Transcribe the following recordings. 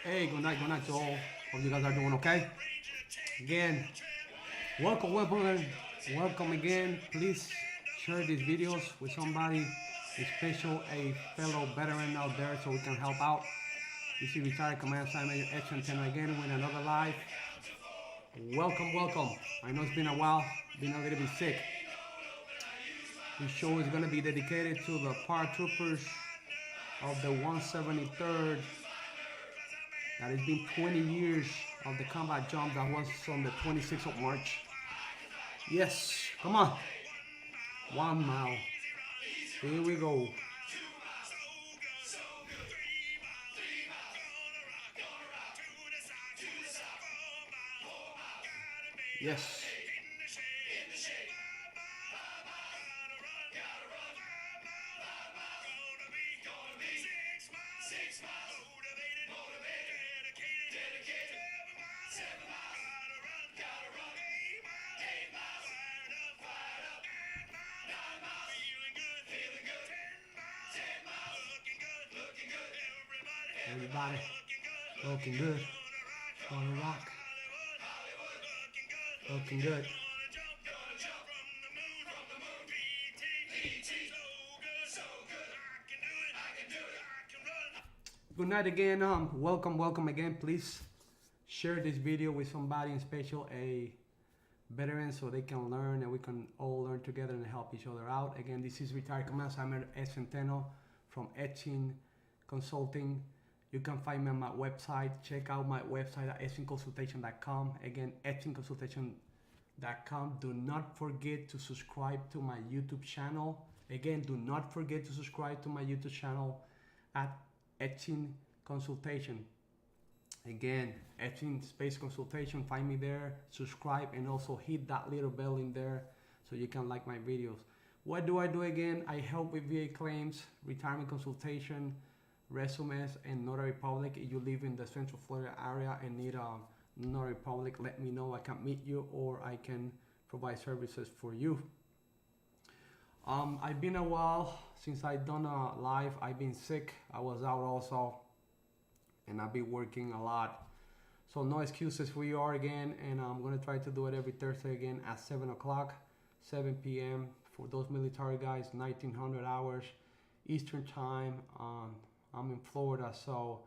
Hey, good night to all. Hope you guys are doing okay. Again, welcome again. Please share these videos with somebody special, a fellow veteran out there, so we can help out. This is retired Command Sergeant Major Edson Tenno again with another live. Welcome. I know it's been a while, been a little bit sick. This show is gonna be dedicated to the paratroopers of the 173rd. That has been 20 years of the combat jump that was on the 26th of March. Yes, come on. 1 mile. Here we go. Yes. Everybody looking good. On the rock. Looking good. Good night again. Welcome again. Please share this video with somebody in special, a veteran, so they can learn and we can all learn together and help each other out. Again, this is retired Command Sergeant Edson Tenno from Etching Consulting. You can find me on my website. Check out my website at etchingconsultation.com. Again, etchingconsultation.com. Do not forget to subscribe to my YouTube channel. Again, do not forget to subscribe to my YouTube channel at Etching Consultation. Again, Etching Space Consultation. Find me there, subscribe, and also hit that little bell in there so you can like my videos. What do I do again? I help with VA claims, retirement consultation, resumes, and notary public. If you live in the Central Florida area and need a notary public, let me know. I can meet you or I can provide services for you. I've been a while since I've done a live. I've been sick. I was out also, and I've been working a lot. So no excuses. We are again, and I'm gonna try to do it every Thursday again at 7 o'clock, 7 p.m. for those military guys, 1900 hours Eastern time. I'm in Florida, so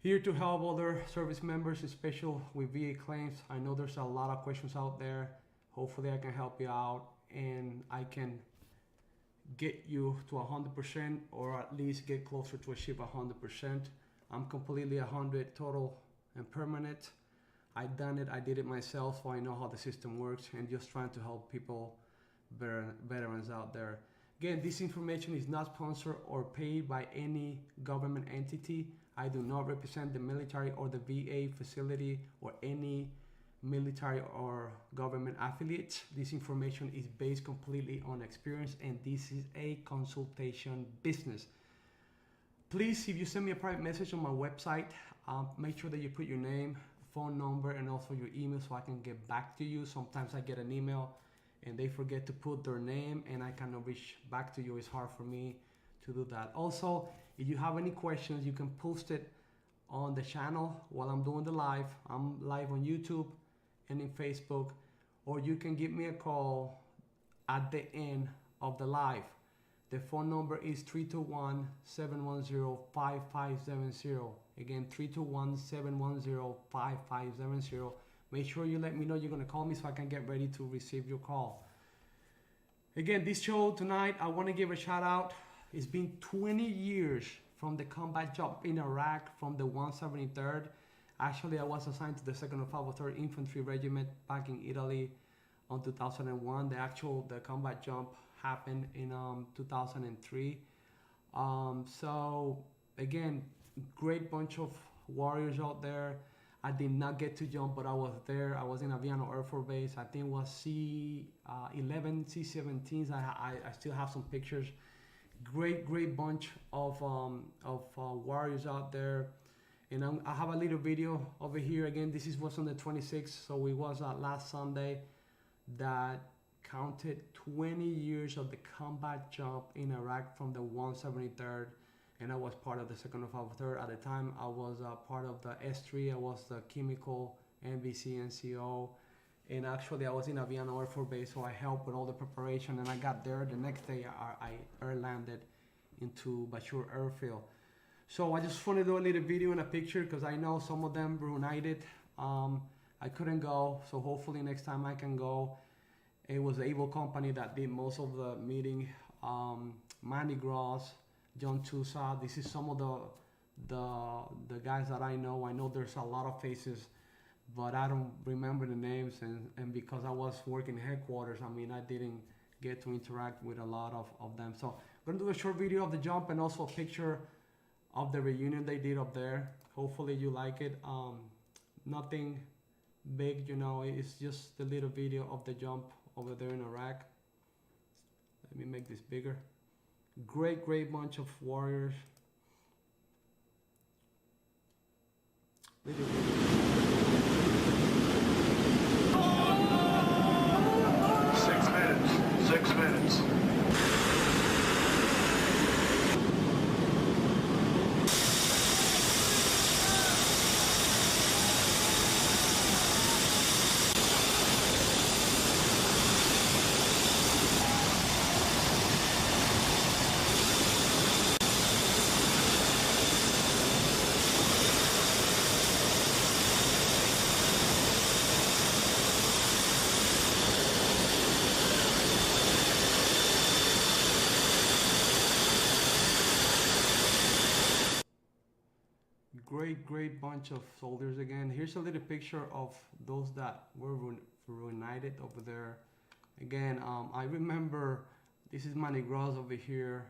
here to help other service members, especially with VA claims. I know there's a lot of questions out there. Hopefully I can help you out and I can get you to 100% or at least get closer to achieve 100%. I'm completely 100 total and permanent. I did it myself, so I know how the system works, and just trying to help people, veterans out there. Again, this information is not sponsored or paid by any government entity. I do not represent the military or the VA facility or any military or government affiliates. This information is based completely on experience, and this is a consultation business. Please, if you send me a private message on my website, make sure that you put your name, phone number, and also your email so I can get back to you. Sometimes I get an email and they forget to put their name and I cannot reach back to you. It's hard for me to do that. Also, if you have any questions, you can post it on the channel while I'm doing the live. I'm live on YouTube and in Facebook, or you can give me a call at the end of the live. The phone number is 321-710-5570. Again, 321-710-5570. Make sure you let me know you're gonna call me so I can get ready to receive your call. Again, this show tonight, I wanna give a shout out. It's been 20 years from the combat job in Iraq from the 173rd. Actually, I was assigned to the 2nd of 503rd Infantry Regiment back in Italy on 2001. The combat jump happened in 2003. So again, great bunch of warriors out there. I did not get to jump, but I was there. I was in Aviano Air Force Base. I think it was C-11, C-17s. I still have some pictures. Great bunch of warriors out there. And I have a little video over here. Again, this was on the 26th, so it was last Sunday that counted 20 years of the combat jump in Iraq from the 173rd. and I was part of the second of third. At the time, I was part of the S3. I was the chemical MVC NCO, and actually I was in Aviano Air Force Base, so I helped with all the preparation. And I got there the next day. I air landed into Bashur Airfield. So I just want to do a little video and a picture because I know some of them reunited. I couldn't go, so hopefully next time I can go. It was the Able Company that did most of the meeting. Manny Gross, John Tusa. This is some of the guys that I know. I know there's a lot of faces, but I don't remember the names. And because I was working headquarters, I mean, I didn't get to interact with a lot of them. So I'm gonna do a short video of the jump and also a picture of the reunion they did up there. Hopefully you like it. Nothing big, you know, it's just a little video of the jump over there in Iraq. Let me make this bigger. Great bunch of warriors. 6 minutes. Great bunch of soldiers again. Here's a little picture of those that were reunited over there. Again, I remember, this is Manny Gross over here.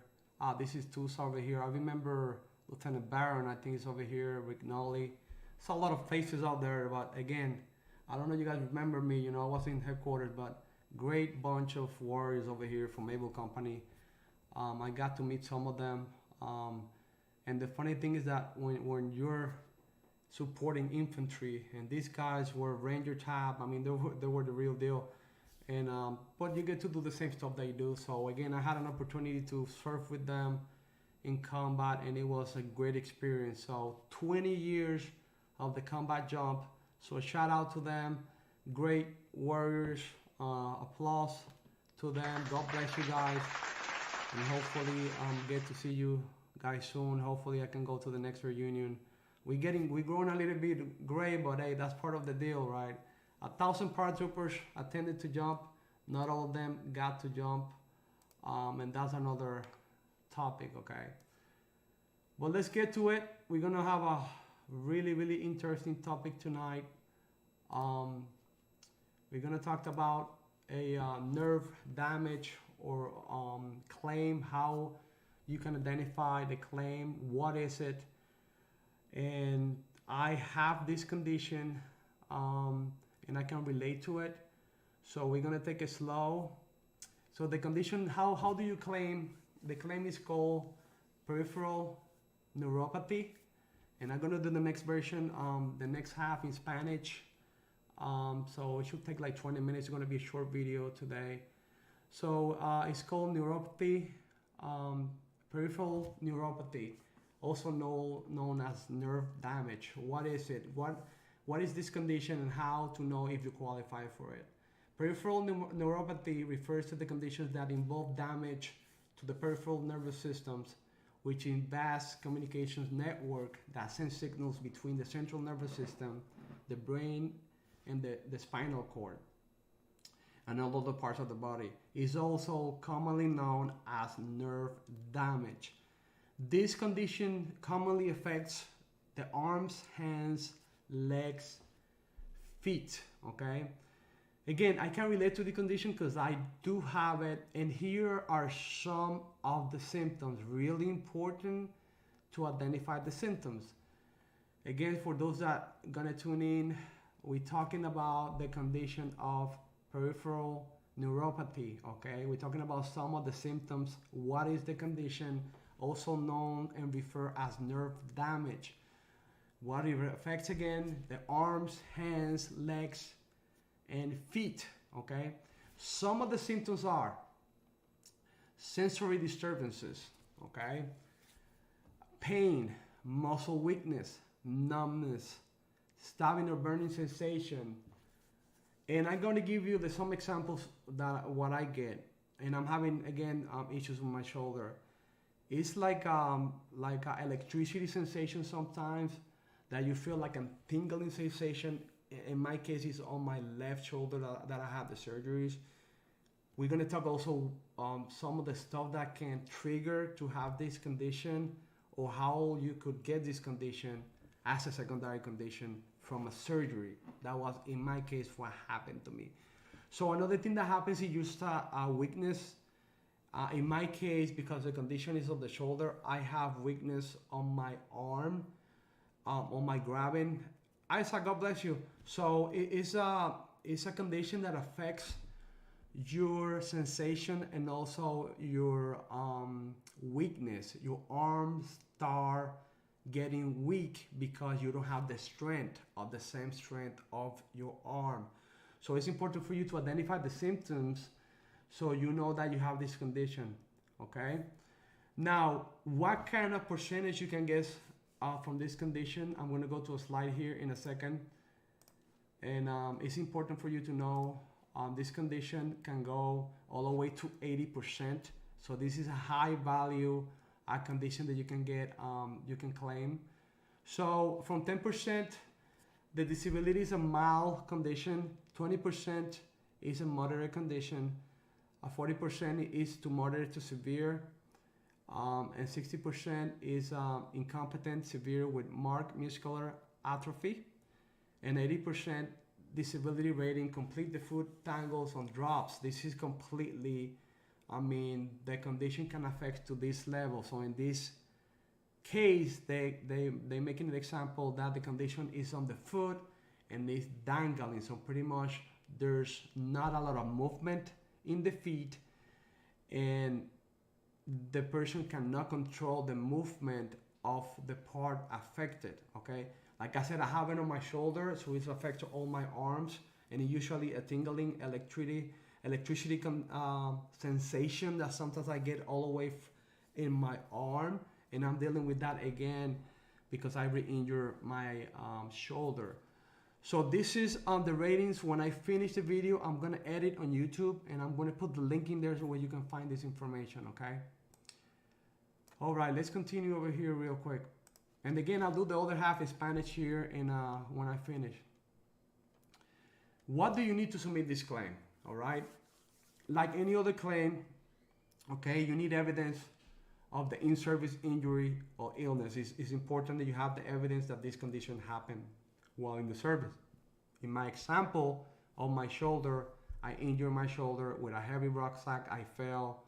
This is Tusa over here. I remember Lieutenant Barron, I think is over here, Rick Nolly. It's a lot of faces out there, but again, I don't know if you guys remember me, you know, I was in headquarters, but great bunch of warriors over here from Able Company. I got to meet some of them. And the funny thing is that when you're supporting infantry, and these guys were Ranger type, I mean, they were the real deal. And but you get to do the same stuff they do. So again, I had an opportunity to surf with them in combat, and it was a great experience. So 20 years of the combat jump. So a shout out to them, great warriors. Applause to them. God bless you guys, and hopefully get to see you guys soon. Hopefully I can go to the next reunion. We're growing a little bit gray, but hey, that's part of the deal, right? 1,000 paratroopers attended to jump. Not all of them got to jump, and that's another topic, okay? But let's get to it. We're gonna have a really interesting topic tonight. We're gonna talk about a nerve damage or claim, how you can identify the claim, what is it, and I have this condition and I can relate to it, so we're gonna take it slow. So the condition, how do you claim? The claim is called peripheral neuropathy, and I'm gonna do the next version, the next half in Spanish, so it should take like 20 minutes. It's gonna be a short video today. So it's called neuropathy, peripheral neuropathy, also known as nerve damage. What is it? What is this condition, and how to know if you qualify for it? Peripheral neuropathy refers to the conditions that involve damage to the peripheral nervous systems, which is vast communications network that sends signals between the central nervous system, the brain, and the spinal cord, and all other parts of the body. Is also commonly known as nerve damage. This condition commonly affects the arms, hands, legs, feet, okay? Again, I can relate to the condition because I do have it, and here are some of the symptoms. Really important to identify the symptoms. Again, for those that are gonna tune in, we're talking about the condition of peripheral neuropathy, okay? We're talking about some of the symptoms. What is the condition? Also known and referred as nerve damage. What it affects, again, the arms, hands, legs, and feet, okay? Some of the symptoms are sensory disturbances, okay? pain, muscle weakness, numbness, stabbing or burning sensation. And I'm going to give you some examples that what I get. And I'm having again issues with my shoulder. It's like a electricity sensation sometimes, that you feel like a tingling sensation. In my case, it's on my left shoulder that I have the surgeries. We're gonna talk also some of the stuff that can trigger to have this condition, or how you could get this condition as a secondary condition from a surgery. That was, in my case, what happened to me. So another thing that happens is just a weakness. In my case, because the condition is of the shoulder, I have weakness on my arm, on my grabbing. Isaac, God bless you. So it's a condition that affects your sensation and also your weakness. Your arms start getting weak because you don't have the strength, of the same strength of your arm. So it's important for you to identify the symptoms so you know that you have this condition, okay? Now, what kind of percentage you can get from this condition? I'm gonna go to a slide here in a second. And it's important for you to know this condition can go all the way to 80%. So this is a high value condition that you can get, you can claim. So from 10%, the disability is a mild condition, 20% is a moderate condition, 40% is to moderate to severe, and 60% is incompetent severe with marked muscular atrophy, and 80% disability rating, complete the foot tangles on drops. This is completely, the condition can affect to this level. So in this case, they make an example that the condition is on the foot and it's dangling. So pretty much there's not a lot of movement in the feet, and the person cannot control the movement of the part affected, okay? Like I said, I have it on my shoulder, so it affects all my arms, and it usually a tingling electricity sensation that sometimes I get all the way in my arm, and I'm dealing with that again because I re-injured my shoulder. So this is the ratings. When I finish the video, I'm gonna edit on YouTube, and I'm gonna put the link in there so where you can find this information, okay? All right, let's continue over here real quick. And again, I'll do the other half in Spanish here and when I finish. What do you need to submit this claim? All right, like any other claim, okay, you need evidence of the in-service injury or illness. It's important that you have the evidence that this condition happened while in the service. In my example, on my shoulder, I injured my shoulder with a heavy rucksack. I fell,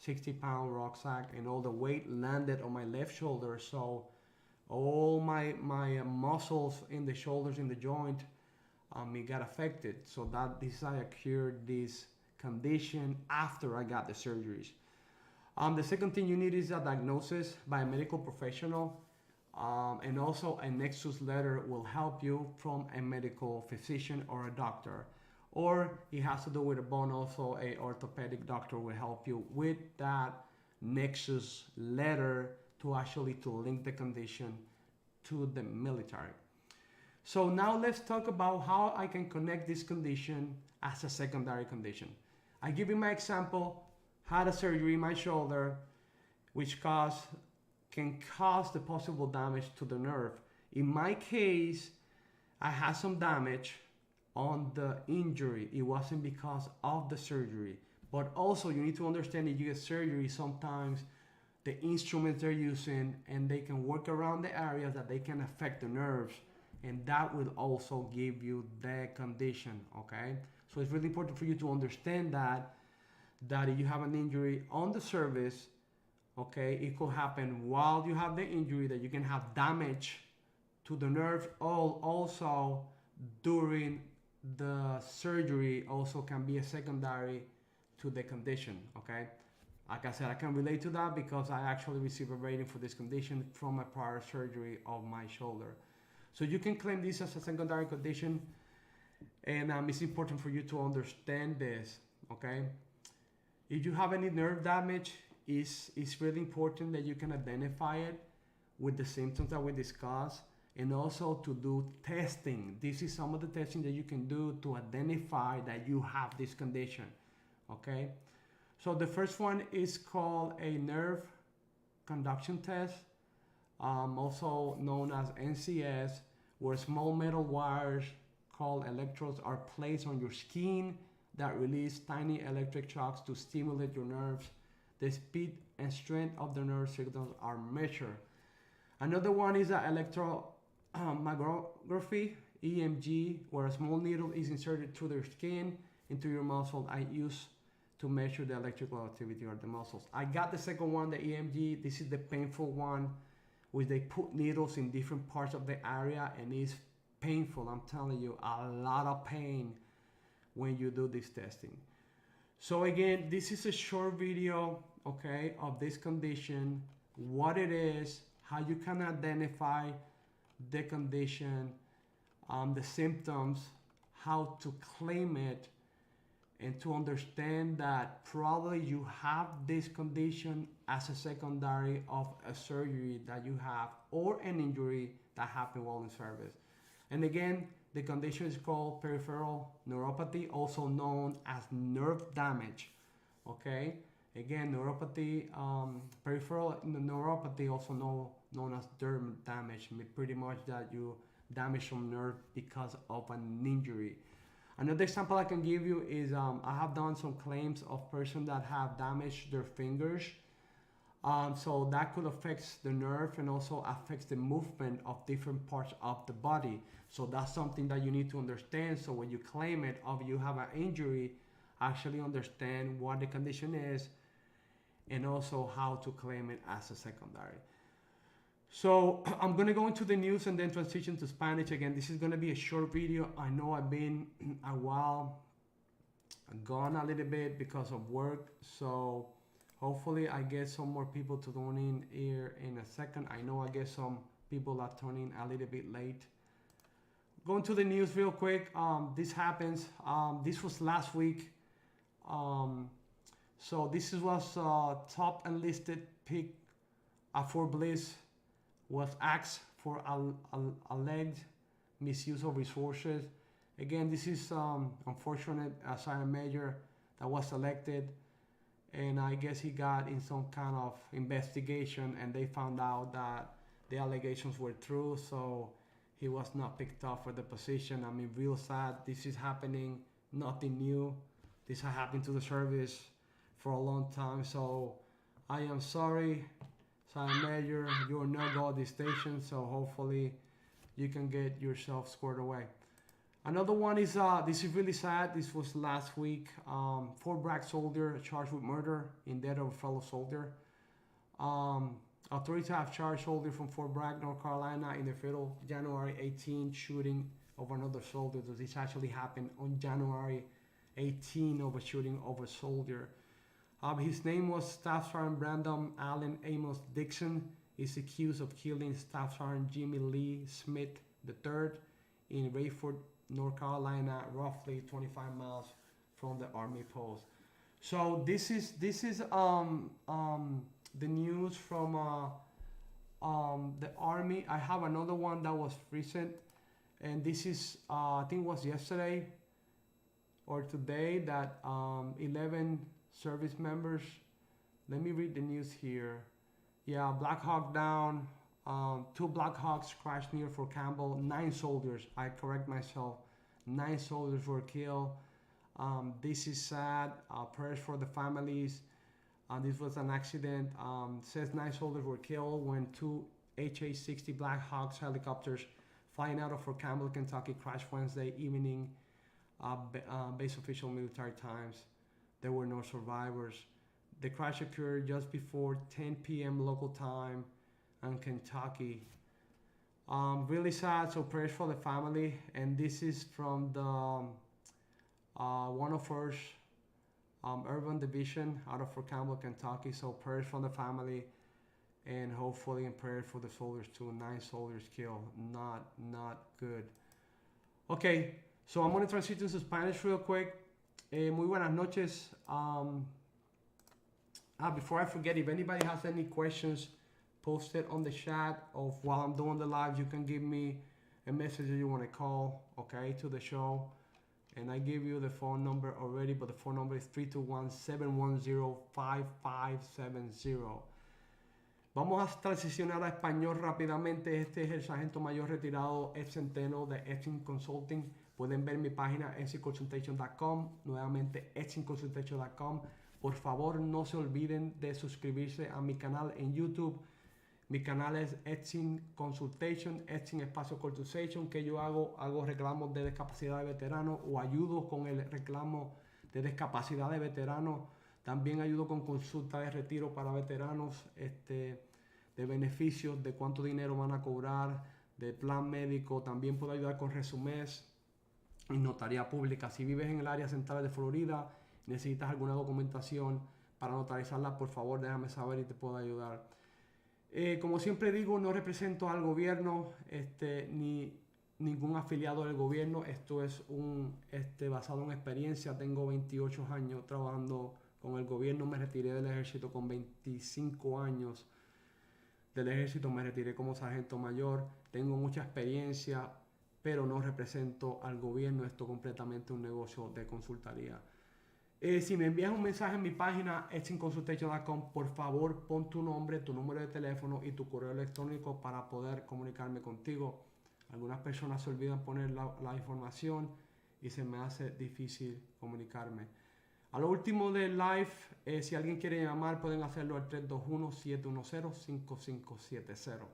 60-pound rucksack, and all the weight landed on my left shoulder. So all my muscles in the shoulders, in the joint, it got affected. So that I cured this condition after I got the surgeries. The second thing you need is a diagnosis by a medical professional, and also a nexus letter will help you from a medical physician or a doctor. Or it has to do with a bone, also a orthopedic doctor will help you with that nexus letter to actually link the condition to the military. So now let's talk about how I can connect this condition as a secondary condition. I give you my example, had a surgery in my shoulder, which can cause the possible damage to the nerve. In my case, I had some damage on the injury. It wasn't because of the surgery, but also you need to understand that you get surgery, sometimes the instruments they're using, and they can work around the areas that they can affect the nerves, and that will also give you the condition, okay? So it's really important for you to understand that if you have an injury on the service, okay, it could happen while you have the injury, that you can have damage to the nerve, also during the surgery also can be a secondary to the condition, okay? Like I said, I can relate to that because I actually received a rating for this condition from a prior surgery of my shoulder. So you can claim this as a secondary condition, and it's important for you to understand this, okay? If you have any nerve damage, it's really important that you can identify it with the symptoms that we discussed, and also to do testing. This is some of the testing that you can do to identify that you have this condition. Okay, so the first one is called a nerve conduction test, also known as NCS, where small metal wires called electrodes are placed on your skin that release tiny electric shocks to stimulate your nerves. The speed and strength of the nerve signals are measured. Another one is electromyography, EMG, where a small needle is inserted through their skin into your muscle and used to measure the electrical activity of the muscles. I got the second one, the EMG. This is the painful one, which they put needles in different parts of the area, and it's painful. I'm telling you, a lot of pain when you do this testing. So again, this is a short video, okay, of this condition, what it is, how you can identify the condition, the symptoms, how to claim it, and to understand that probably you have this condition as a secondary of a surgery that you have or an injury that happened while in service. And again, the condition is called peripheral neuropathy, also known as nerve damage. Okay, again, neuropathy, peripheral neuropathy, also known as nerve damage, pretty much that you damage some nerve because of an injury. Another example I can give you is I have done some claims of persons that have damaged their fingers. So that could affect the nerve and also affects the movement of different parts of the body. So that's something that you need to understand. So when you claim it, or you have an injury, actually understand what the condition is and also how to claim it as a secondary. So I'm gonna go into the news and then transition to Spanish. Again, this is gonna be a short video. I know I've been a while gone a little bit because of work. So hopefully I get some more people to tune in here in a second. I know I get some people are tuning a little bit late. Going to the news real quick. This happens. This was last week. So this was top enlisted pick for Bliss was axed for alleged misuse of resources. Again, this is unfortunate sergeant major that was selected, and I guess he got in some kind of investigation and they found out that the allegations were true, so he was not picked up for the position. I mean, real sad. This is happening, nothing new. This has happened to the service for a long time, so I am sorry, Sergeant Major, you're no go at this station, so hopefully you can get yourself squared away. Another one is, this is really sad. This was last week. Fort Bragg soldier charged with murder in death of a fellow soldier. Authorities have charged soldier from Fort Bragg, North Carolina in the fatal January 18 shooting of another soldier. So this actually happened on January 18 of a shooting of a soldier. His name was Staff Sergeant Brandon Allen Amos Dixon. He's accused of killing Staff Sergeant Jimmy Lee Smith III in Rayford, North Carolina, roughly 25 miles from the Army post. So this is the news from the Army. I have another one that was recent, and this is I think it was yesterday or today that 11 service members. Let me read the news here. Yeah, Black Hawk down. 2 Black Hawks crashed near Fort Campbell. 9 soldiers. I correct myself. 9 soldiers were killed. This is sad. Prayers for the families. This was an accident. Says 9 soldiers were killed when 2 HA-60 Black Hawks helicopters flying out of Fort Campbell, Kentucky crashed Wednesday evening, base official military times. There were no survivors. The crash occurred just before 10 p.m. local time in Kentucky. Really sad, so prayers for the family. And this is from the 101st Urban Division out of Fort Campbell, Kentucky. So prayers for the family, and hopefully in prayer for the soldiers too. 9 soldiers killed, not good. Okay, so I'm gonna transition to Spanish real quick. Muy buenas noches. Before I forget, if anybody has any questions, post it on the chat, or while I'm doing the live, you can give me a message that you want to call, okay, to the show. And I give you the phone number already, but the phone number is 321-710-5570. Vamos a transicionar a español rápidamente. Este es el sargento mayor retirado Ed Centeno de Edson Consulting. Pueden ver mi página edsinconsultation.com, nuevamente edsinconsultation.com. Por favor, no se olviden de suscribirse a mi canal en YouTube. Mi canal es Edson Consultation, Edson Espacio Consultation, que yo hago reclamos de discapacidad de veteranos o ayudo con el reclamo de discapacidad de veteranos. También ayudo con consulta de retiro para veteranos, de beneficios, de cuánto dinero van a cobrar, de plan médico. También puedo ayudar con resumés y notaría pública. Si vives en el área central de Florida, necesitas alguna documentación para notarizarla, por favor déjame saber y te puedo ayudar. Como siempre digo, no represento al gobierno ni ningún afiliado del gobierno. Esto es basado en experiencia. Tengo 28 años trabajando con el gobierno. Me retiré del ejército con 25 años del ejército. Me retiré como sargento mayor. Tengo mucha experiencia, pero no represento al gobierno. Esto es completamente un negocio de consultoría. Si me envías un mensaje en mi página edsinconsultation.com, por favor pon tu nombre, tu número de teléfono y tu correo electrónico para poder comunicarme contigo. Algunas personas se olvidan poner la información y se me hace difícil comunicarme. A lo último del live, si alguien quiere llamar, pueden hacerlo al 321-710-5570.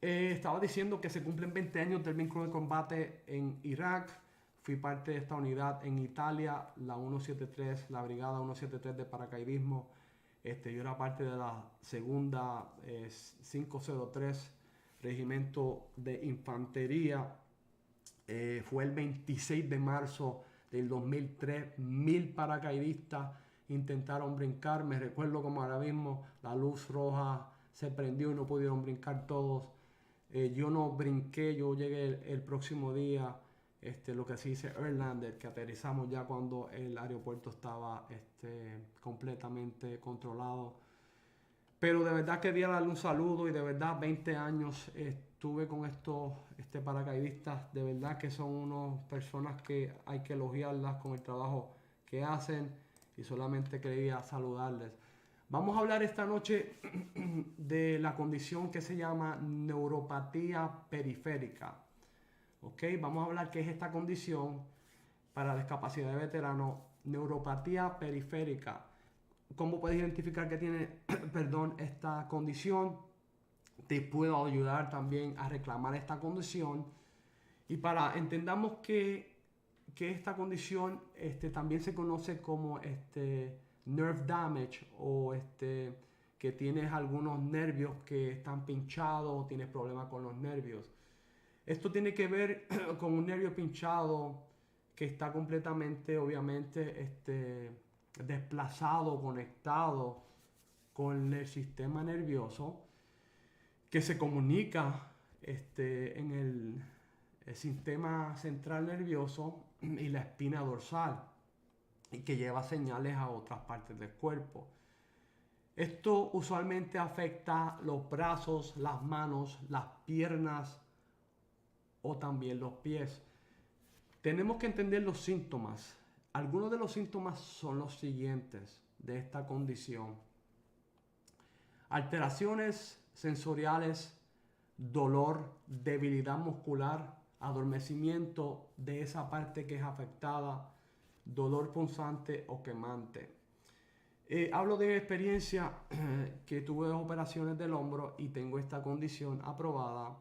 Estaba diciendo que se cumplen 20 años del vínculo de combate en Irak. Fui parte de esta unidad en Italia, la 173, la brigada 173 de paracaidismo. Yo era parte de la segunda 503 regimiento de infantería. Fue el 26 de marzo del 2003. 1000 paracaidistas intentaron brincar. Me recuerdo como ahora mismo la luz roja se prendió y no pudieron brincar todos. Yo no brinqué, yo llegué el próximo día. Lo que se dice Airlander, que aterrizamos ya cuando el aeropuerto estaba completamente controlado. Pero de verdad quería darle un saludo y de verdad 20 años estuve con estos paracaidistas. De verdad que son unas personas que hay que elogiarlas con el trabajo que hacen y solamente quería saludarles. Vamos a hablar esta noche de la condición que se llama neuropatía periférica. Okay, vamos a hablar qué es esta condición para discapacidad de veterano, neuropatía periférica. ¿Cómo puedes identificar que tiene esta condición? Te puedo ayudar también a reclamar esta condición. Y para entendamos que esta condición también se conoce como nerve damage o que tienes algunos nervios que están pinchados o tienes problemas con los nervios. Esto tiene que ver con un nervio pinchado que está completamente, obviamente, desplazado, conectado con el sistema nervioso que se comunica en el sistema central nervioso y la espina dorsal y que lleva señales a otras partes del cuerpo. Esto usualmente afecta los brazos, las manos, las piernas o también los pies. Tenemos que entender los síntomas. Algunos de los síntomas son los siguientes de esta condición: alteraciones sensoriales, dolor, debilidad muscular, adormecimiento de esa parte que es afectada, dolor punzante o quemante. Hablo de experiencia que tuve 2 operaciones del hombro y tengo esta condición aprobada.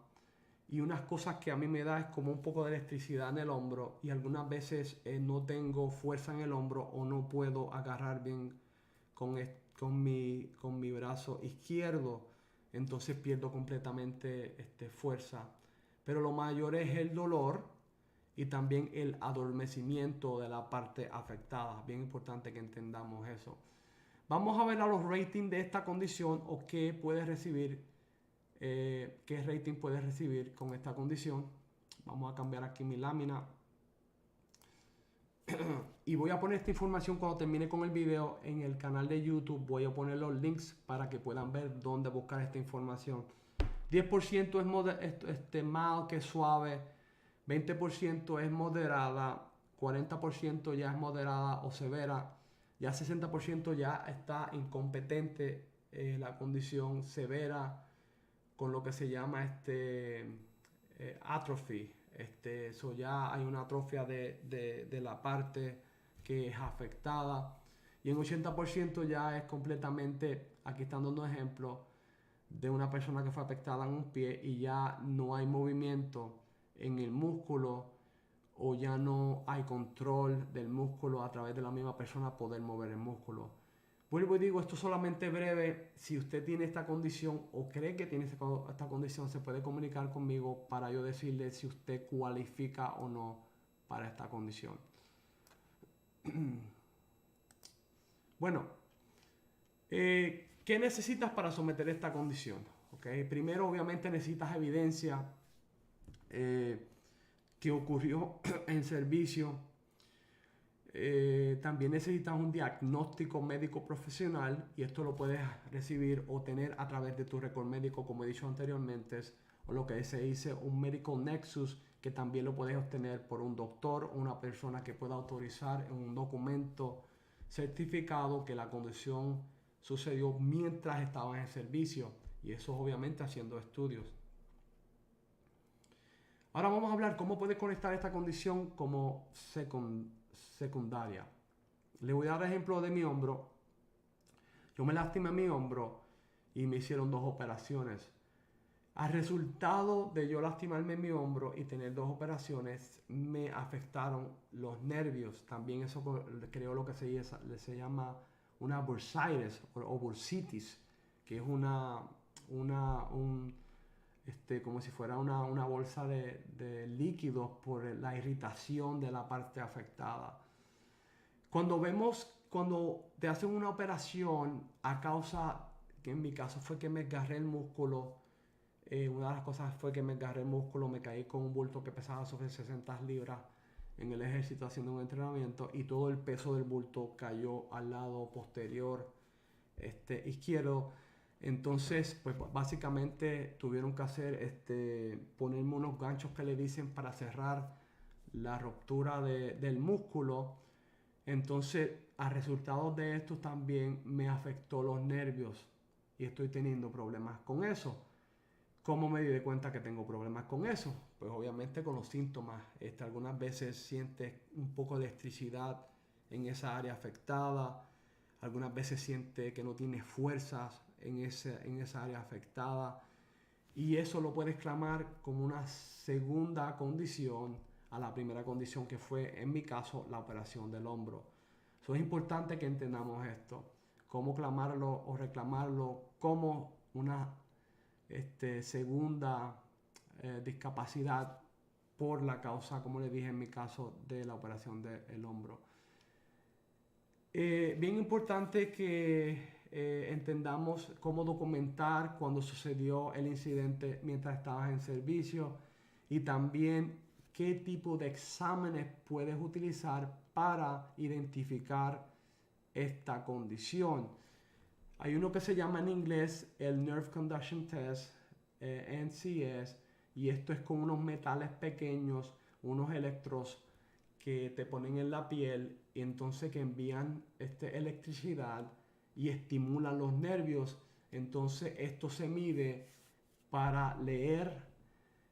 Y unas cosas que a mí me da es como un poco de electricidad en el hombro y algunas veces no tengo fuerza en el hombro o no puedo agarrar bien con mi brazo izquierdo. Entonces pierdo completamente fuerza. Pero lo mayor es el dolor y también el adormecimiento de la parte afectada. Bien importante que entendamos eso. Vamos a ver a los ratings de esta condición o qué puedes recibir. ¿Qué rating puedes recibir con esta condición? Vamos a cambiar aquí mi lámina. Y voy a poner esta información cuando termine con el video en el canal de YouTube. Voy a poner los links para que puedan ver dónde buscar esta información. 10% es mild, que es suave. 20% es moderada. 40% ya es moderada o severa. Ya 60% ya está incompetente, la condición severa, con lo que se llama atrophy. Eso ya hay una atrofia de la parte que es afectada. Y en 80% ya es completamente, aquí están dando un ejemplo de una persona que fue afectada en un pie y ya no hay movimiento en el músculo, o ya no hay control del músculo a través de la misma persona poder mover el músculo. Vuelvo y digo, esto solamente breve. Si usted tiene esta condición o cree que tiene esta condición, se puede comunicar conmigo para yo decirle si usted cualifica o no para esta condición. Bueno, ¿qué necesitas para someter esta condición? ¿Okay? Primero, obviamente, necesitas evidencia que ocurrió en servicio. También necesitas un diagnóstico médico profesional, y esto lo puedes recibir o tener a través de tu récord médico, como he dicho anteriormente, o lo que se dice un medical nexus, que también lo puedes obtener por un doctor o una persona que pueda autorizar en un documento certificado que la condición sucedió mientras estabas en servicio, y eso obviamente haciendo estudios. Ahora vamos a hablar cómo puedes conectar esta condición como secundaria. Le voy a dar ejemplo de mi hombro. Yo me lastimé mi hombro y me hicieron 2 operaciones. Al resultado de yo lastimarme mi hombro y tener 2 operaciones, me afectaron los nervios. También eso creó lo que se llama una bursitis o bursitis, que es como si fuera una bolsa de líquidos por la irritación de la parte afectada. Cuando te hacen una operación a causa, que en mi caso fue que me agarré el músculo, una de las cosas fue que me agarré el músculo, me caí con un bulto que pesaba sobre 60 libras en el ejército haciendo un entrenamiento, y todo el peso del bulto cayó al lado posterior izquierdo. Entonces, pues básicamente tuvieron que hacer ponerme unos ganchos que le dicen para cerrar la ruptura del músculo. Entonces, a resultado de esto también me afectó los nervios y estoy teniendo problemas con eso. ¿Cómo me di cuenta que tengo problemas con eso? Pues obviamente con los síntomas. Algunas veces sientes un poco de electricidad en esa área afectada. Algunas veces sientes que no tienes fuerzas en esa área afectada. Y eso lo puedes clamar como una segunda condición a la primera condición, que fue, en mi caso, la operación del hombro. Eso es importante que entendamos esto. Cómo clamarlo o reclamarlo como una segunda discapacidad por la causa, como les dije en mi caso, de la operación del hombro. Bien importante que entendamos cómo documentar cuando sucedió el incidente mientras estabas en servicio, y también qué tipo de exámenes puedes utilizar para identificar esta condición. Hay uno que se llama en inglés el Nerve Conduction Test, NCS, y esto es con unos metales pequeños, unos electrodos que te ponen en la piel, y entonces que envían electricidad y estimulan los nervios. Entonces esto se mide para leer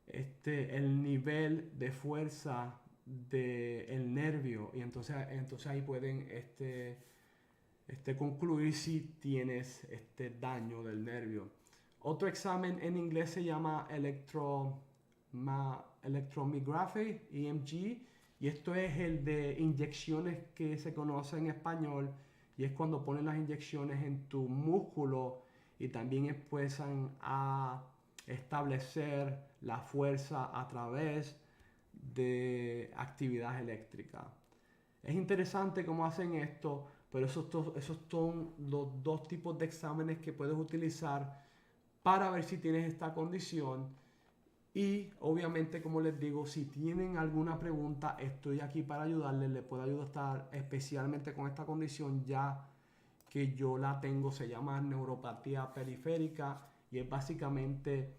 el nivel de fuerza del nervio, y entonces ahí pueden concluir si tienes daño del nervio. Otro examen en inglés se llama electromyography, EMG, y esto es el de inyecciones, que se conoce en español, y es cuando ponen las inyecciones en tu músculo y también empiezan a establecer la fuerza a través de actividad eléctrica. Es interesante cómo hacen esto, pero esos son los 2 tipos de exámenes que puedes utilizar para ver si tienes esta condición. Y obviamente, como les digo, si tienen alguna pregunta, estoy aquí para ayudarles. Les puedo ayudar especialmente con esta condición ya que yo la tengo. Se llama neuropatía periférica y es básicamente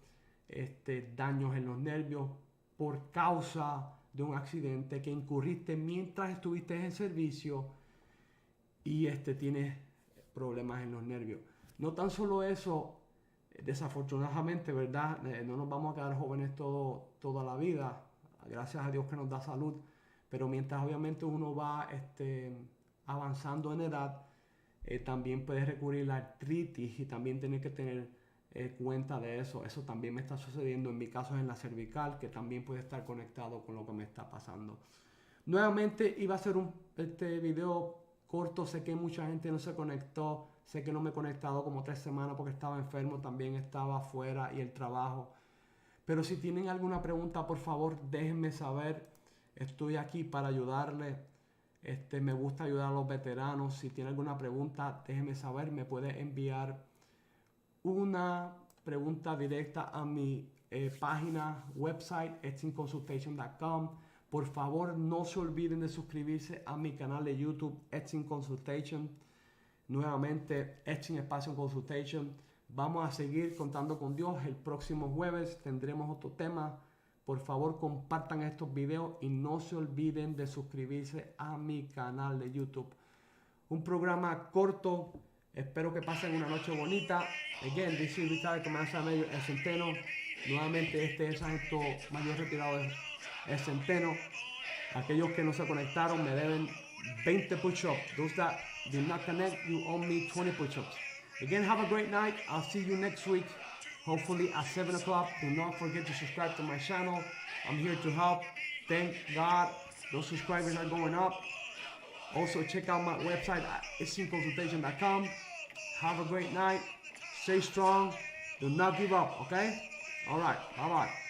daños en los nervios por causa de un accidente que incurriste mientras estuviste en servicio y tienes problemas en los nervios. No tan solo eso, desafortunadamente, ¿verdad? No nos vamos a quedar jóvenes toda la vida, gracias a Dios que nos da salud, pero mientras obviamente uno va avanzando en edad, también puede recurrir a la artritis y también tiene que tener cuenta de eso. Eso también me está sucediendo, en mi caso es en la cervical, que también puede estar conectado con lo que me está pasando. Nuevamente iba a ser un video corto, sé que mucha gente no se conectó, sé que no me he conectado como 3 semanas porque estaba enfermo, también estaba afuera y el trabajo. Pero si tienen alguna pregunta, por favor, déjenme saber. Estoy aquí para ayudarles. Me gusta ayudar a los veteranos. Si tienen alguna pregunta, déjenme saber. Me puede enviar una pregunta directa a mi página website, etchingconsultation.com. Por favor, no se olviden de suscribirse a mi canal de YouTube, Etching Consultation. Nuevamente, Etching Espacio Consultation. Vamos a seguir contando con Dios. El próximo jueves tendremos otro tema. Por favor, compartan estos videos y no se olviden de suscribirse a mi canal de YouTube. Un programa corto. Espero que pasen una noche bonita. Again, this is Retired Commander Mayor El Centeno. Nuevamente, este es el sargento mayor retirado de El Centeno. Aquellos que no se conectaron me deben 20 push-ups. Those that did not connect, you owe me 20 push-ups. Again, have a great night. I'll see you next week, hopefully at 7 o'clock. Do not forget to subscribe to my channel. I'm here to help. Thank God those subscribers are going up. Also, check out my website at etchingconsultation.com. Have a great night. Stay strong. Do not give up, okay? All right. Bye-bye.